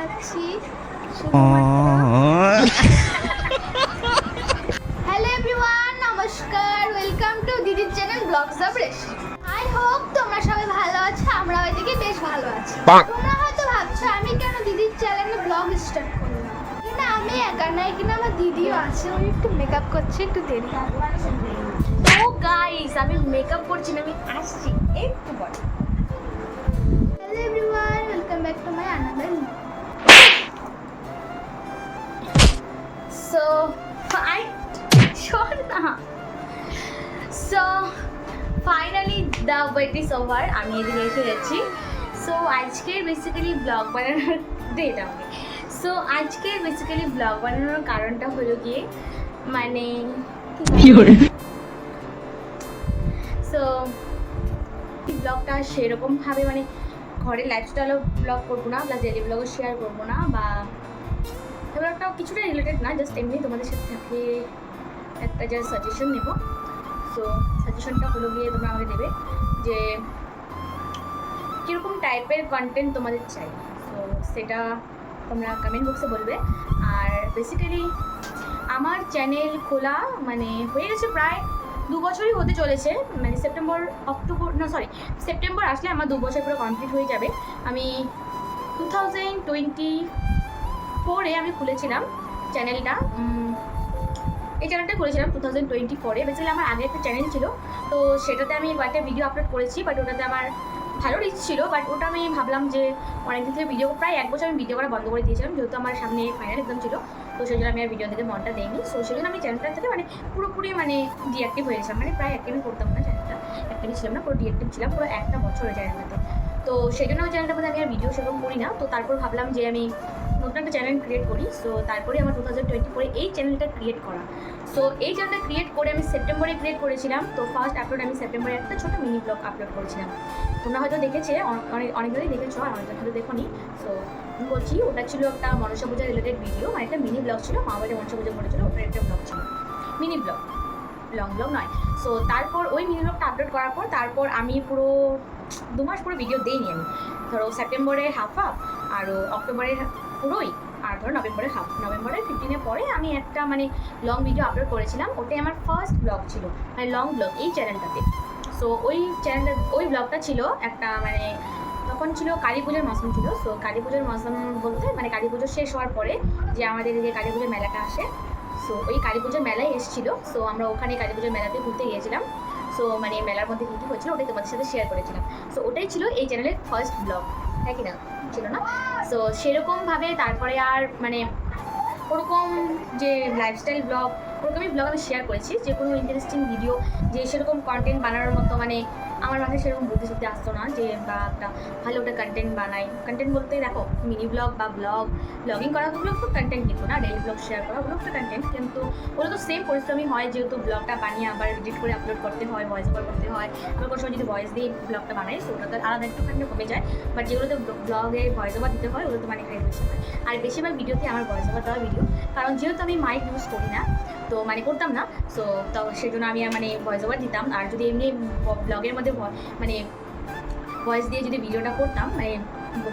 দেখাচ্ছি hello everyone, নমস্কার, welcome to দিদির channel blogs of Reshmi. I hope তোমরা সবাই ভালো আছো, আমরা ওইদিকে বেশ ভালো আছি। তোমরা হয়তো ভাবছো আমি কেন দিদির চ্যানেলে ব্লগ স্টার্ট করলাম। না, আমি একা নাই, কিন্তু আমার দিদিও আছে, ওই একটু মেকআপ করছে, একটু দেরি হবে। ও গাইস, আমি মেকআপ করছি না, আমি আসছি একটু পরে। Hello everyone, welcome back to my another so finally the wait is over. আমি এদিকে এসে যাচ্ছি। সো আজকের বেসিক্যালি ব্লগ বানানোর ডেট আমি সো আজকের বেসিক্যালি ব্লগ বানানোর কারণটা হলো গিয়ে মানে সো ব্লগটা সেরকমভাবে মানে ঘরের লাইফস্টাইলও ব্লগ করবো না, প্লাস ডেলি ব্লগও শেয়ার করবো না, বা ব্লগটাও কিছুটা রিলেটেড না, জাস্ট এমনি তোমাদের সাথে থাকে একটা জাস্ট সাজেশন নেব। সো সাজেশনটা হলো গিয়ে তোমরা আমাকে দেবে যে কীরকম টাইপের কন্টেন্ট তোমাদের চাই। সো সেটা তোমরা কমেন্ট বক্সে বলবে। আর বেসিক্যালি আমার চ্যানেল খোলা মানে হয়ে গেছে প্রায় 2 বছরই হতে চলেছে। মানে সেপ্টেম্বর আসলে আমার 2 বছর পুরো কমপ্লিট হয়ে যাবে। আমি 2024-এ আমি খুলেছিলাম চ্যানেলটা। এই চ্যানেলটা করেছিলাম 2024-এ। বেসিক্যালি আমার আগে একটা চ্যানেল ছিল, তো সেটাতে আমি কয়েকটা ভিডিও আপলোড করেছি, বাট ওটাতে আমার ভালো রিচ ছিল। বাট ওটা আমি ভাবলাম যে অনেকদিন থেকে ভিডিও, প্রায় 1 বছর আমি ভিডিও করা বন্ধ করে দিয়েছিলাম, যেহেতু আমার সামনে ফাইনাল এক্সাম ছিল। তো সেই জন্য আমি আর ভিডিও দিতে মনটা দেইনি। সো সেই জন্য আমি চ্যানেলটা থেকে মানে পুরোপুরি মানে ডিঅ্যাক্টিভ হয়ে গেছিলাম। মানে প্রায় অ্যাক্টিভই করতাম না, চ্যানেলটা অ্যাক্টিভই ছিলাম না, পুরো ডিঅ্যাক্টিভ ছিলাম পুরো 1 বছর ওই চ্যানেলটাতে। তো সেই জন্য ওই চ্যানেলটার মধ্যে আমি আর ভিডিও সেরকম করি না। তো তারপর ভাবলাম যে আমি নতুন একটা চ্যানেল ক্রিয়েট করি। সো তারপরে আমার 2024-এ এই চ্যানেলটা ক্রিয়েট করা। সো এই চ্যানেলটা ক্রিয়েট করে আমি সেপ্টেম্বরে ক্রিয়েট করেছিলাম। তো ফার্স্ট আপলোড আমি সেপ্টেম্বরে একটা ছোটো মিনি ব্লগ আপলোড করেছিলাম। তোমরা হয়তো দেখেছে, অনেকজনই দেখেছো, আর অনেকজন হয়তো দেখো নি। সো আমি বলছি, ওটা ছিল একটা মনসা পূজা রিলেটেড ভিডিও, মানে একটা মিনি ব্লগ ছিল। মা বাড়িতে মনসা পূজা করেছিল, ওটার একটা ব্লগ ছিল, মিনি ব্লগ, লং ব্লগ নয়। সো তারপর ওই মিনি ব্লগটা আপলোড করার পর তারপর আমি পুরো 2 মাস পুরো ভিডিও দিইনি আমি। ধরো সেপ্টেম্বরের হাফ আর অক্টোবরের পুরোই, আর ধরো নভেম্বরের 15-এর পরে আমি একটা মানে লং ভিডিও আপলোড করেছিলাম। ওটাই আমার ফার্স্ট ব্লগ ছিল, মানে লং ব্লগ এই চ্যানেলটাতে। সো ওই ব্লগটা ছিল একটা মানে তখন ছিল কালী পুজোর মৌসুম ছিল। সো কালী পুজোর মৌসুম বলতে মানে কালী পুজো শেষ হওয়ার পরে যে আমাদের যে কালী পুজোর মেলাটা আসে, সো ওই কালী পুজোর মেলায় এসেছিলো। সো আমরা ওখানে কালী পুজোর মেলাতে ঘুরতে গিয়েছিলাম। সো মানে মেলার মধ্যে কী কী হয়েছিল ওটাই তোমাদের সাথে শেয়ার করেছিলাম। সো ওটাই ছিল এই চ্যানেলের ফার্স্ট ব্লগ, হ্যাঁ কি না, ছিল না? সো সেরকমভাবে তারপরে আর মানে ওরকম যে লাইফস্টাইল ব্লগ, ওরকমই ব্লগ আমি শেয়ার করেছি। যে কোনো ইন্টারেস্টিং ভিডিও, যে সেরকম কন্টেন্ট বানানোর মতো মানে আমার মাথায় সেরকম বুদ্ধি শুদ্ধি আসতো না যে বা একটা ভালো একটা কন্টেন্ট বানাই। কন্টেন্ট বলতে দেখো মিনি ব্লগ বা ব্লগিং করা, ওগুলো তো কন্টেন্ট কিন্তু না, ডেলি ব্লগ শেয়ার করা ওগুলো একটা কন্টেন্ট, কিন্তু ওগুলো তো সেম পরিশ্রমই হয়, যেহেতু ব্লগটা বানিয়ে আবার এডিট করে আপলোড করতে হয়, ভয়েস ওভার করতে হয়। আবার কোনো সময় যদি ভয়েস দিয়ে ব্লগটা বানাই, তো ওটা তো আলাদা একটুখানি কমে যায়। বাট যেগুলোতে ব্লগে ভয়েস ওভার দিতে হয় ওগুলো তো মানে খাই বেশি হয়। আর বেশিরভাগ ভিডিওতে আমার ভয়েস ওভার দেওয়া ভিডিও, কারণ যেহেতু আমি মাইক ইউজ করি না, তো মানে করতাম না। সো তো সেই জন্য আমি মানে ভয়েস ওভার দিতাম। আর যদি এমনি ব্লগের মধ্যে মানে ভয়েস দিয়ে যদি ভিডিওটা করতাম, মানে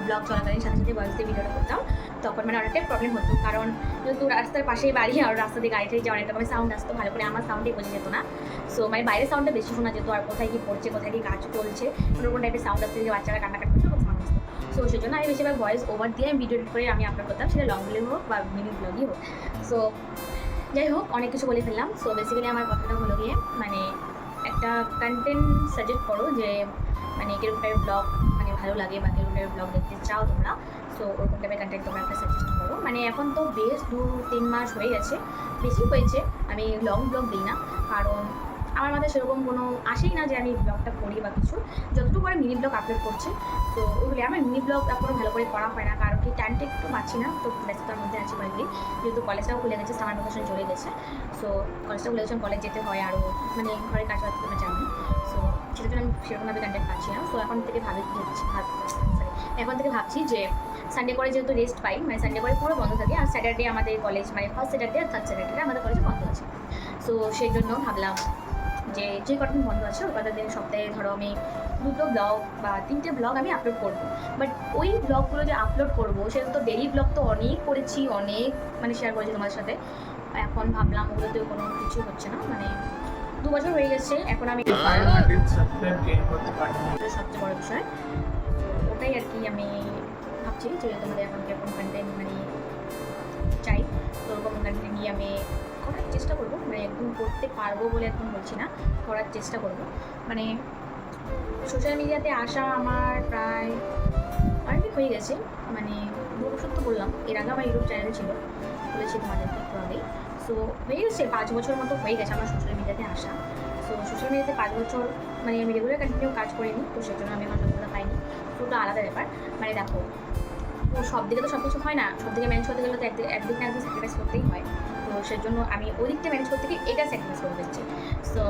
ব্লগ চলাকালীন সাথে সাথে ভয়েস দিয়ে ভিডিওটা করতাম, তখন মানে অনেকটাই প্রবলেম হতো। কারণ যেহেতু রাস্তার পাশেই বাড়ি, আর রাস্তা দিয়ে গাড়ি টাড়ি যে অনেক রকমের সাউন্ড আসতো, ভালো করে আমার সাউন্ডে বোঝা যেত না। সো মানে বাইরের সাউন্ডটা বেশি শোনা যেত, আর কোথায় কী পড়ছে, কোথায় কী কাজ চলছে, কোনো টাইপের সাউন্ড আসছে, যে বাচ্চারা কান্নাকাটি করছে, সাউন্ড আসতো। সো সেই জন্য আমি বেশিরভাগ ভয়েস ওভার দিয়ে আমি ভিডিও এডিট করে আমি আপলোড করতাম, সেটা লং ভিডিও হোক বা মিনি ব্লগই হোক। সো যাই হোক, অনেক কিছু বলে ফেললাম। সো বেসিক্যালি আমার কথাটা হলো গিয়ে মানে একটা কন্টেন্ট সাজেস্ট করো, যে মানে কিরকম টাইপের ব্লগ মানে ভালো লাগে বা কিরকম টাইপের ব্লগ দেখতে চাও তোমরা। সো ওরকম টাইপের কন্টেন্ট তোমরা একটা সাজেস্ট করো। মানে এখন তো বেশ 2-3 মাস হয়ে গেছে, বেশি হয়েছে আমি লং ব্লগ দিই না, কারণ আমার মাথায় সেরকম কোনো আসেই না যে আমি ব্লগটা করি বা কিছু। যতটুকু করে মিনি ব্লগ আপলোড করছি, তো ওগুলি আমার মিনি ব্লগ এখনও ভালো করে করা হয় না, কারণ কি টাইমটা একটু পাচ্ছি না। তো ব্যস্ততার মধ্যে আছি বাড়ি, যেহেতু কলেজটাও খুলে গেছে, সামার ভ্যাকেশন চলে গেছে। সো কলেজটা খুলে গেছে, কলেজ যেতে হয়, আরও মানে ঘরের কাজ বাজ তোমরা জানি। সো সেটার জন্য আমি সেরকমভাবে কন্টেন্ট পাচ্ছি না। সো এখন থেকে ভাবছি যে সানডে করে যেহেতু রেস্ট পাই, মানে সানডে করে পুরো বন্ধ থাকে, আর স্যাটারডে আমাদের কলেজ মানে ফার্স্ট স্যাটারডে আর থার্ড স্যাটারডে আমাদের কলেজে বন্ধ আছে। সো সেই জন্য ভাবলাম যে কটা দিন বন্ধ আছে ওই কটা দিন সপ্তাহে ধরো আমি 2টো ব্লগ বা 3টে ব্লগ আমি আপলোড করবো। বাট ওই ব্লগগুলো যে আপলোড করবো সেটা তো ডেইলি ব্লগ তো অনেক করেছি, অনেক মানে শেয়ার করেছি তোমাদের সাথে। এখন ভাবলাম ওগুলোতেও কোনো কিছু হচ্ছে না, মানে 2 বছর হয়ে গেছে এখন আমি সবচেয়ে বড় বিষয় ওটাই আর কি। আমি ভাবছি যে তোমাদের এখন কিরকম কন্টেন্ট মানে চাই, তো ওরকম কন্টেন্ট নিয়ে আমি করার চেষ্টা করবো। মানে একদম করতে পারবো বলে একদম বলছি না, করার চেষ্টা করবো। মানে সোশ্যাল মিডিয়াতে আসা আমার প্রায় অনেক হয়ে গেছে, মানে 2 বছর তো বললাম। এর আগে আমার ইউটিউব চ্যানেল ছিল, বলেছি তোমাদেরকে একটু আগেই। সো হয়ে গেছে 5 বছর মতো হয়ে গেছে আমার সোশ্যাল মিডিয়াতে আসা। সো সোশ্যাল মিডিয়াতে 5 বছর মানে আমি রেগুলার কন্টিনিউ কাজ করিনি, তো সেই জন্য আমি আমার সফলতা পাইনি। তো ওটা আলাদা ব্যাপার। মানে দেখো, ও সব দিকে তো সব কিছু হয় না, সব দিকে ম্যানেজ করতে গেলে তো একদিক না একদিন স্যাক্রিফাইস করতেই হয়। তো সেজন্য আমি ওই দিকটা ম্যানেজ করতে গিয়ে এটা স্যাক্রিফাইস করে দিচ্ছি। সো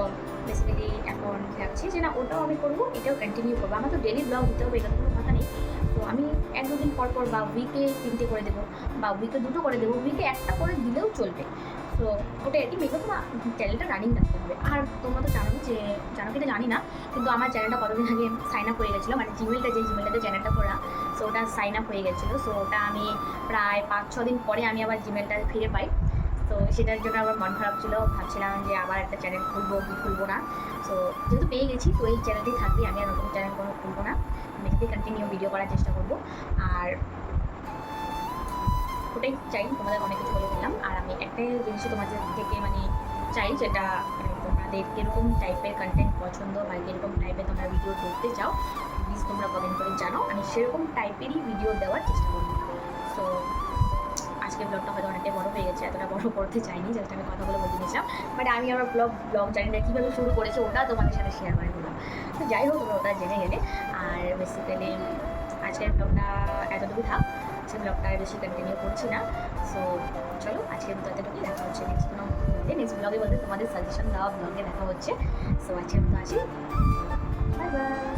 বেসিক্যালি এখন ভাবছি যে না ওটাও আমি করবো, এটাও কন্টিনিউ করবো। আমার তো ডেলি ব্লগ দিতে হবে, এটা তো কোনো কথা নেই। তো আমি 1-2 দিন পর পর বা উইকে 3টে করে দেবো বা উইকে 2টো করে দেবো, উইকে 1টা করে দিলেও চলবে। তো ওটাই আর কি, মেকআপ তোমার চ্যানেলটা রানিং রাখতে হবে। আর তোমরা তো জানো যে, জানো কিনা জানি না, কিন্তু আমার চ্যানেলটা কতদিন আগে সাইন আপ হয়ে গেছিলো, মানে জিমেলটাতে চ্যানেলটা করা। সো ওটা সাইন আপ হয়ে গেছিলো। সো ওটা আমি প্রায় 5-6 দিন পরে আমি আবার জিমেলটা ফিরে পাই। তো সেটার জন্য আবার মন খারাপ ছিল, ভাবছিলাম যে আবার একটা চ্যানেল খুলবো কি খুলবো না। সো যেহেতু পেয়ে গেছি তো এই চ্যানেলটি থাকবে, আমি আর নতুন চ্যানেল কোনো খুলবো না। আমি এটাতেই কন্টিনিউ ভিডিও করার চেষ্টা করবো। আর ওটাই চাই, তোমাদের অনেক কিছু বলে দিলাম। আর আমি একটাই জিনিসই তোমাদের থেকে মানে চাই, যেটা মানে তোমাদের কীরকম টাইপের কন্টেন্ট পছন্দ বা কীরকম টাইপের তোমরা ভিডিও দেখতে চাও, প্লিজ তোমরা কমেন্ট করে জানো, আমি সেরকম টাইপেরই ভিডিও দেওয়ার চেষ্টা করবো। সো আজকের ব্লগটা হয়তো অনেকটাই বড় হয়ে গেছে, এতটা বড় করতে চাইনি, জাস্ট আমি কথাগুলো বলে দিয়েছিলাম। বাট আমি আমার ব্লগ জানি না কীভাবে শুরু করেছি, ওটা তোমাদের সাথে শেয়ার করে দিলাম। তো যাই হোক, তোমরা ওটা জেনে গেলে। আর বেসিক্যালি আজকের ব্লগটা এতটুকু থাক, আজকের ব্লগটা বেশি কন্টিনিউ করছি না। সো চলো আজকের মতো এতটুকুই, দেখা হচ্ছে নেক্সট ব্লগে বলতে তোমাদের সাজেশন দেওয়া ব্লগে দেখা হচ্ছে। সো আজকের মতো আসি, বাই বাই।